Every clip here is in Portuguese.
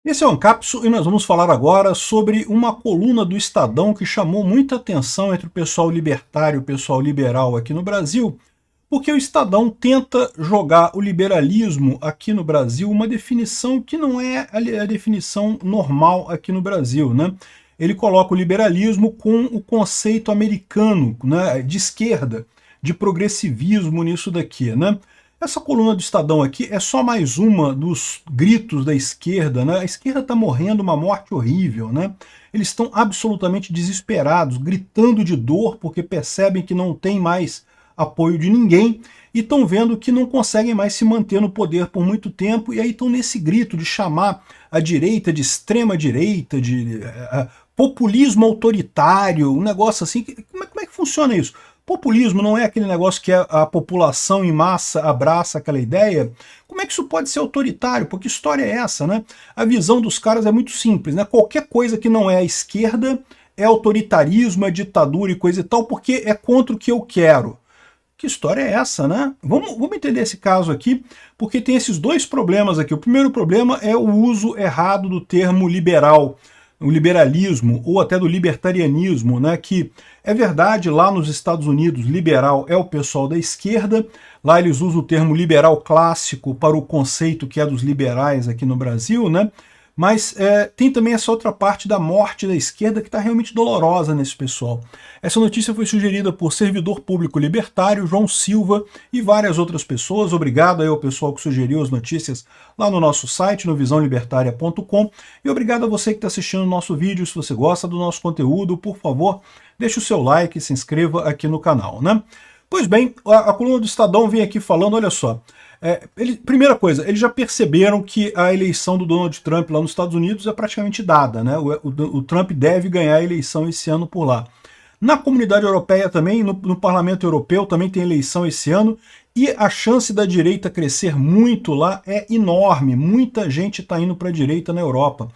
Esse é o Ancapso e nós vamos falar agora sobre uma coluna do Estadão que chamou muita atenção entre o pessoal libertário e o pessoal liberal aqui no Brasil, porque o Estadão tenta jogar o liberalismo aqui no Brasil, uma definição que não é a definição normal aqui no Brasil, né? Ele coloca o liberalismo com o conceito americano, né, de esquerda, de progressivismo nisso daqui, né? Essa coluna do Estadão aqui é só mais uma dos gritos da esquerda, né? A esquerda está morrendo uma morte horrível, né? Eles estão absolutamente desesperados, gritando de dor porque percebem que não tem mais apoio de ninguém e estão vendo que não conseguem mais se manter no poder por muito tempo, e aí estão nesse grito de chamar a direita de extrema direita, de populismo autoritário, um negócio assim. Como é que funciona isso? Populismo não é aquele negócio que a população em massa abraça aquela ideia? Como é que isso pode ser autoritário? Porque história é essa, né? A visão dos caras é muito simples, né? Qualquer coisa que não é a esquerda é autoritarismo, é ditadura e coisa e tal, porque é contra o que eu quero. Que história é essa, né? Vamos entender esse caso aqui, porque tem esses dois problemas aqui. O primeiro problema é o uso errado do termo liberal, o liberalismo, ou até do libertarianismo, né? Que é verdade, lá nos Estados Unidos, liberal é o pessoal da esquerda, lá eles usam o termo liberal clássico para o conceito que é dos liberais aqui no Brasil, né? Mas tem também essa outra parte da morte da esquerda que está realmente dolorosa nesse pessoal. Essa notícia foi sugerida por servidor público libertário João Silva e várias outras pessoas. Obrigado aí ao pessoal que sugeriu as notícias lá no nosso site, no visãolibertaria.com. E obrigado a você que está assistindo o nosso vídeo. Se você gosta do nosso conteúdo, por favor, deixe o seu like e se inscreva aqui no canal, né? Pois bem, a coluna do Estadão vem aqui falando, olha só, primeira coisa, eles já perceberam que a eleição do Donald Trump lá nos Estados Unidos é praticamente dada, né? O Trump deve ganhar a eleição esse ano por lá. Na comunidade europeia também, no Parlamento Europeu também tem eleição esse ano, e a chance da direita crescer muito lá é enorme, muita gente está indo para a direita na Europa.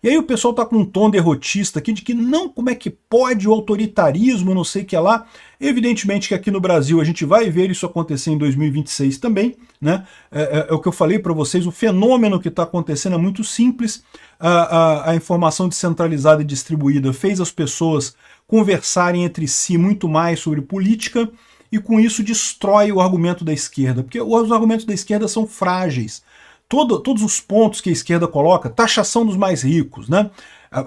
E aí o pessoal tá com um tom derrotista aqui de que não, como é que pode o autoritarismo, não sei o que lá. Evidentemente que aqui no Brasil a gente vai ver isso acontecer em 2026 também, né? É o que eu falei para vocês, o fenômeno que está acontecendo é muito simples. A informação descentralizada e distribuída fez as pessoas conversarem entre si muito mais sobre política, e com isso destrói o argumento da esquerda, porque os argumentos da esquerda são frágeis. Todos os pontos que a esquerda coloca, taxação dos mais ricos, né?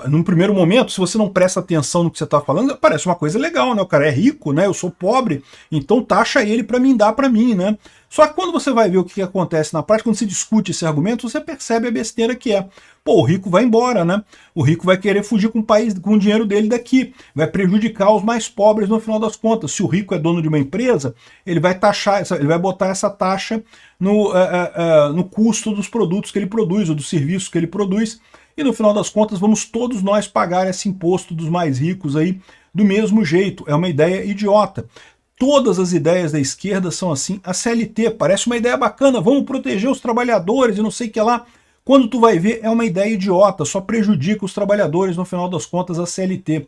Num primeiro momento, se você não presta atenção no que você está falando, parece uma coisa legal, né? O cara é rico, né? Eu sou pobre, então taxa ele para mim, dá para mim, né? Só que quando você vai ver o que acontece na prática, quando você discute esse argumento, você percebe a besteira que é. Pô, o rico vai embora, né? O rico vai querer fugir com o país, com o dinheiro dele daqui, vai prejudicar os mais pobres no final das contas. Se o rico é dono de uma empresa, ele vai taxar, ele vai botar essa taxa no custo dos produtos que ele produz, ou dos serviços que ele produz, e no final das contas vamos todos nós pagar esse imposto dos mais ricos aí do mesmo jeito. É uma ideia idiota. Todas as ideias da esquerda são assim. A CLT parece uma ideia bacana, vamos proteger os trabalhadores e não sei o que lá. Quando tu vai ver, é uma ideia idiota, só prejudica os trabalhadores, no final das contas, a CLT.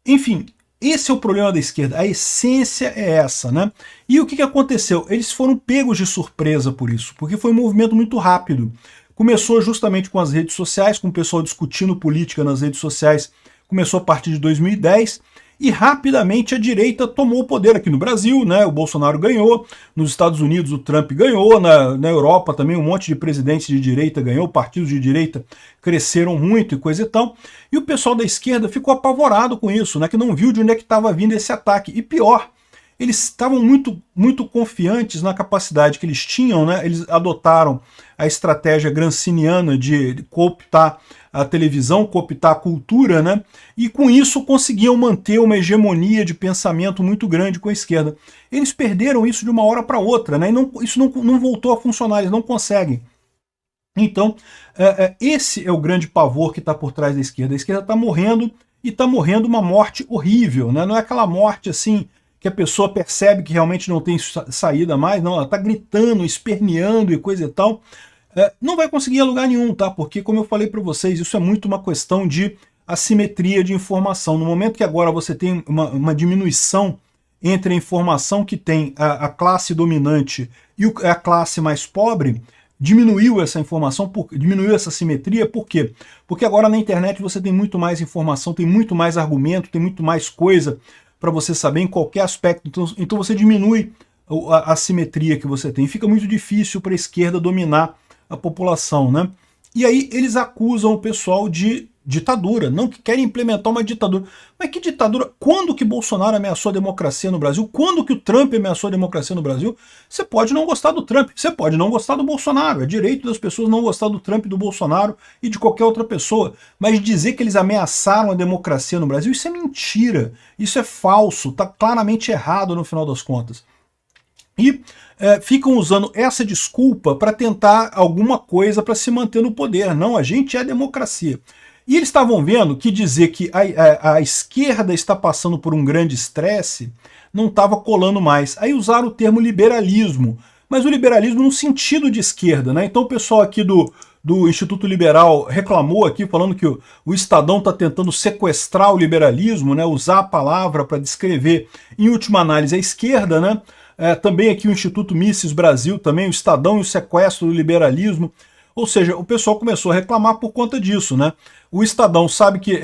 Enfim, esse é o problema da esquerda, a essência é essa, né? E o que aconteceu? Eles foram pegos de surpresa por isso, porque foi um movimento muito rápido. Começou justamente com as redes sociais, com o pessoal discutindo política nas redes sociais, começou a partir de 2010, e rapidamente a direita tomou o poder aqui no Brasil, né? O Bolsonaro ganhou, nos Estados Unidos o Trump ganhou, na Europa também um monte de presidentes de direita ganhou, partidos de direita cresceram muito e coisa e tal, e o pessoal da esquerda ficou apavorado com isso, né? Que não viu de onde é que estava vindo esse ataque, e pior, eles estavam muito confiantes na capacidade que eles tinham, né? Eles adotaram a estratégia granciniana de cooptar a televisão, cooptar a cultura, né? E com isso conseguiam manter uma hegemonia de pensamento muito grande com a esquerda. Eles perderam isso de uma hora para outra, né? E isso não voltou a funcionar, eles não conseguem. Então, esse é o grande pavor que está por trás da esquerda. A esquerda está morrendo, e está morrendo uma morte horrível, né? Não é aquela morte assim que a pessoa percebe que realmente não tem saída mais, não, ela está gritando, esperneando e coisa e tal. Não vai conseguir a lugar nenhum, tá? Porque, como eu falei para vocês, isso é muito uma questão de assimetria de informação. No momento que agora você tem uma diminuição entre a informação que tem a classe dominante e a classe mais pobre, diminuiu essa informação, diminuiu essa simetria. Por quê? Porque agora na internet você tem muito mais informação, tem muito mais argumento, tem muito mais coisa para você saber em qualquer aspecto. Então você diminui a simetria que você tem. Fica muito difícil para a esquerda dominar a população, né? E aí eles acusam o pessoal de ditadura, não que querem implementar uma ditadura. Mas que ditadura? Quando que Bolsonaro ameaçou a democracia no Brasil? Quando que o Trump ameaçou a democracia no Brasil? Você pode não gostar do Trump, você pode não gostar do Bolsonaro, é direito das pessoas não gostar do Trump, do Bolsonaro e de qualquer outra pessoa, mas dizer que eles ameaçaram a democracia no Brasil, isso é mentira, isso é falso, está claramente errado no final das contas. E ficam usando essa desculpa para tentar alguma coisa para se manter no poder. Não, a gente é democracia. E eles estavam vendo que dizer que a esquerda está passando por um grande estresse não estava colando mais. Aí usaram o termo liberalismo, mas o liberalismo no sentido de esquerda, né? Então o pessoal aqui do Instituto Liberal reclamou aqui, falando que o Estadão está tentando sequestrar o liberalismo, né? Usar a palavra para descrever, em última análise, a esquerda, né? Também aqui o Instituto Mises Brasil, também o Estadão e o sequestro do liberalismo. Ou seja, o pessoal começou a reclamar por conta disso, né? O Estadão sabe que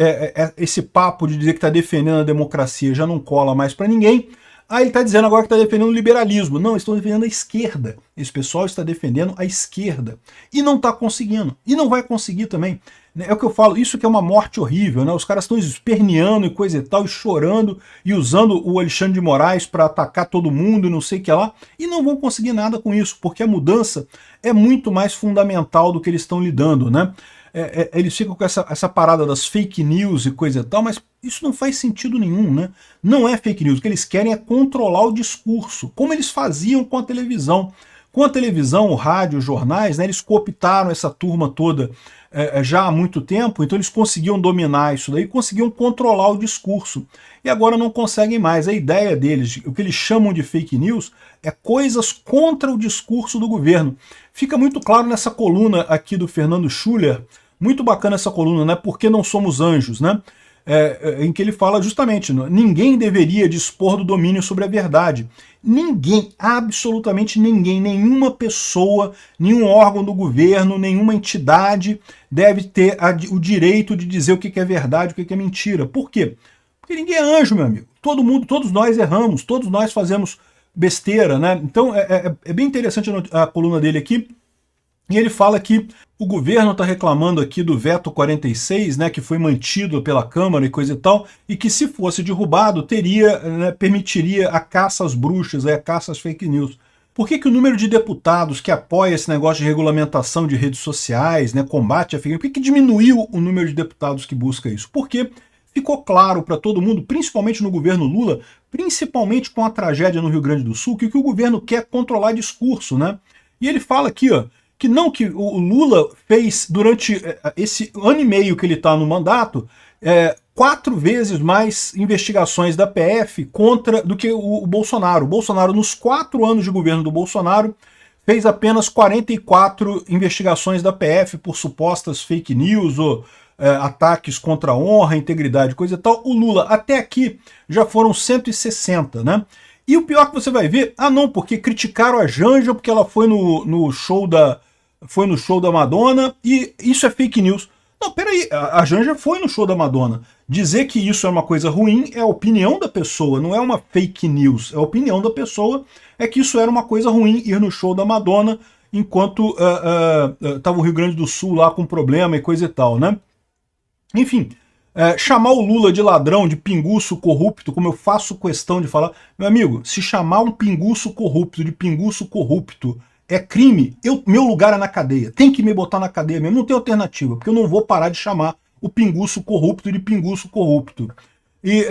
esse papo de dizer que está defendendo a democracia já não cola mais para ninguém. Aí ele está dizendo agora que está defendendo o liberalismo. Não, estão defendendo a esquerda. Esse pessoal está defendendo a esquerda. E não está conseguindo. E não vai conseguir também. É o que eu falo, isso que é uma morte horrível, né? Os caras estão esperneando e coisa e tal, e chorando, e usando o Alexandre de Moraes para atacar todo mundo e não sei o que lá, e não vão conseguir nada com isso, porque a mudança é muito mais fundamental do que eles estão lidando, né? Eles ficam com essa parada das fake news e coisa e tal, mas isso não faz sentido nenhum, né? Não é fake news, o que eles querem é controlar o discurso, como eles faziam com a televisão. Com a televisão, o rádio, os jornais, né, eles cooptaram essa turma toda já há muito tempo, então eles conseguiam dominar isso daí, conseguiam controlar o discurso. E agora não conseguem mais. A ideia deles, o que eles chamam de fake news, é coisas contra o discurso do governo. Fica muito claro nessa coluna aqui do Fernando Schuller, muito bacana essa coluna, né? Por que não somos anjos, né? Em que ele fala justamente, ninguém deveria dispor do domínio sobre a verdade. Ninguém, absolutamente ninguém, nenhuma pessoa, nenhum órgão do governo, nenhuma entidade deve ter o direito de dizer o que é verdade, o que é mentira. Por quê? Porque ninguém é anjo, meu amigo. Todo mundo, todos nós erramos, todos nós fazemos besteira, né? Então é bem interessante a coluna dele aqui. E ele fala que o governo está reclamando aqui do veto 46, né, que foi mantido pela Câmara e coisa e tal, e que se fosse derrubado permitiria a caça às bruxas, a caça às fake news. Por que o número de deputados que apoia esse negócio de regulamentação de redes sociais, né, combate a fake news, por que diminuiu o número de deputados que busca isso? Porque ficou claro para todo mundo, principalmente no governo Lula, principalmente com a tragédia no Rio Grande do Sul, que o governo quer controlar discurso, né? E ele fala aqui, ó, que o Lula fez durante esse ano e meio que ele está no mandato 4 vezes mais investigações da PF do que o Bolsonaro. O Bolsonaro, nos 4 anos de governo do Bolsonaro, fez apenas 44 investigações da PF por supostas fake news ou ataques contra a honra, integridade, coisa e tal. O Lula, até aqui, já foram 160, né? E o pior que você vai ver, não, porque criticaram a Janja porque ela foi no show da Madonna e isso é fake news. Não, peraí, a Janja foi no show da Madonna. Dizer que isso é uma coisa ruim é a opinião da pessoa, não é uma fake news. A opinião da pessoa é que isso era uma coisa ruim ir no show da Madonna enquanto estava o Rio Grande do Sul lá com problema e coisa e tal, né? Enfim, chamar o Lula de ladrão, de pinguço corrupto, como eu faço questão de falar, meu amigo, se chamar um pinguço corrupto de pinguço corrupto é crime, meu lugar é na cadeia, tem que me botar na cadeia mesmo, não tem alternativa, porque eu não vou parar de chamar o pinguço corrupto de pinguço corrupto. E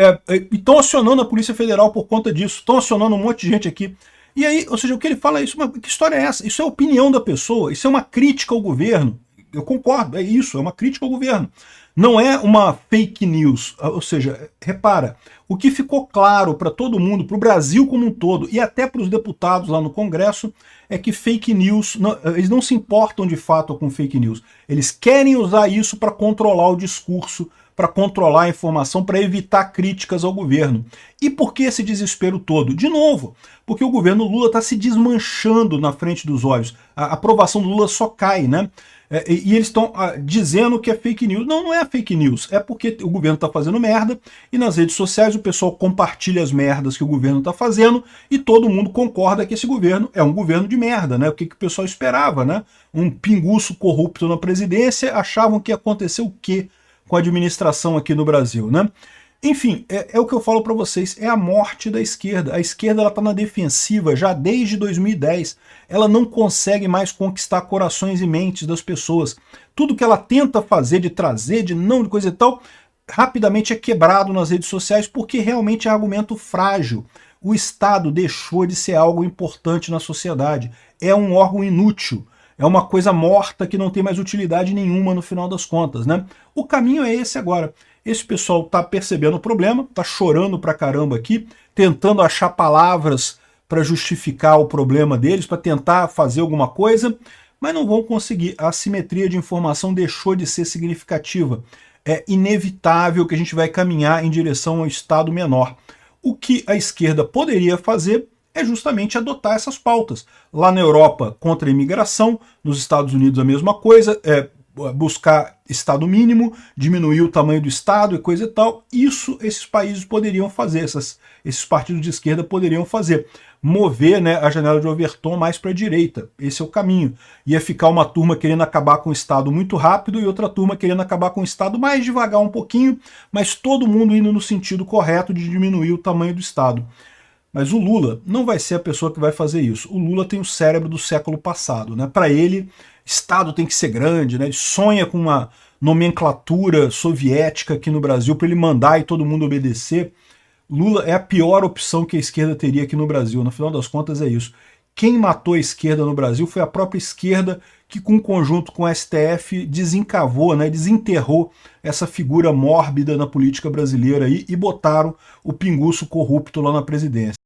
estão acionando a Polícia Federal por conta disso, estão acionando um monte de gente aqui. E aí, ou seja, o que ele fala é isso, mas que história é essa? Isso é a opinião da pessoa, isso é uma crítica ao governo. Eu concordo, é isso, é uma crítica ao governo. Não é uma fake news, ou seja, repara, o que ficou claro para todo mundo, para o Brasil como um todo, e até para os deputados lá no Congresso, é que fake news, eles não se importam de fato com fake news. Eles querem usar isso para controlar o discurso, para controlar a informação, para evitar críticas ao governo. E por que esse desespero todo? De novo, porque o governo Lula está se desmanchando na frente dos olhos. A aprovação do Lula só cai, né? E eles estão dizendo que é fake news. Não, não é fake news. É porque o governo está fazendo merda e nas redes sociais o pessoal compartilha as merdas que o governo está fazendo e todo mundo concorda que esse governo é um governo de merda, né? O que o pessoal esperava, né? Um pinguço corrupto na presidência, achavam que ia acontecer o quê com a administração aqui no Brasil, né? Enfim, é o que eu falo para vocês, é a morte da esquerda. A esquerda está na defensiva já desde 2010. Ela não consegue mais conquistar corações e mentes das pessoas. Tudo que ela tenta fazer, de trazer, de coisa e tal, rapidamente é quebrado nas redes sociais porque realmente é argumento frágil. O Estado deixou de ser algo importante na sociedade. É um órgão inútil. É uma coisa morta que não tem mais utilidade nenhuma no final das contas, né? O caminho é esse agora. Esse pessoal está percebendo o problema, está chorando pra caramba aqui, tentando achar palavras para justificar o problema deles, para tentar fazer alguma coisa, mas não vão conseguir. A assimetria de informação deixou de ser significativa. É inevitável que a gente vai caminhar em direção ao Estado menor. O que a esquerda poderia fazer é justamente adotar essas pautas. Lá na Europa, contra a imigração, nos Estados Unidos a mesma coisa, buscar Estado mínimo, diminuir o tamanho do Estado e coisa e tal. Isso esses países poderiam fazer, esses partidos de esquerda poderiam fazer. Mover, né, a janela de Overton mais para a direita. Esse é o caminho. Ia ficar uma turma querendo acabar com o Estado muito rápido e outra turma querendo acabar com o Estado mais devagar um pouquinho, mas todo mundo indo no sentido correto de diminuir o tamanho do Estado. Mas o Lula não vai ser a pessoa que vai fazer isso. O Lula tem o cérebro do século passado, né? Para ele, Estado tem que ser grande, né? Ele sonha com uma nomenclatura soviética aqui no Brasil para ele mandar e todo mundo obedecer. Lula é a pior opção que a esquerda teria aqui no Brasil. No final das contas é isso. Quem matou a esquerda no Brasil foi a própria esquerda que, com conjunto com o STF, desencavou, né, desenterrou essa figura mórbida na política brasileira aí, e botaram o pinguço corrupto lá na presidência.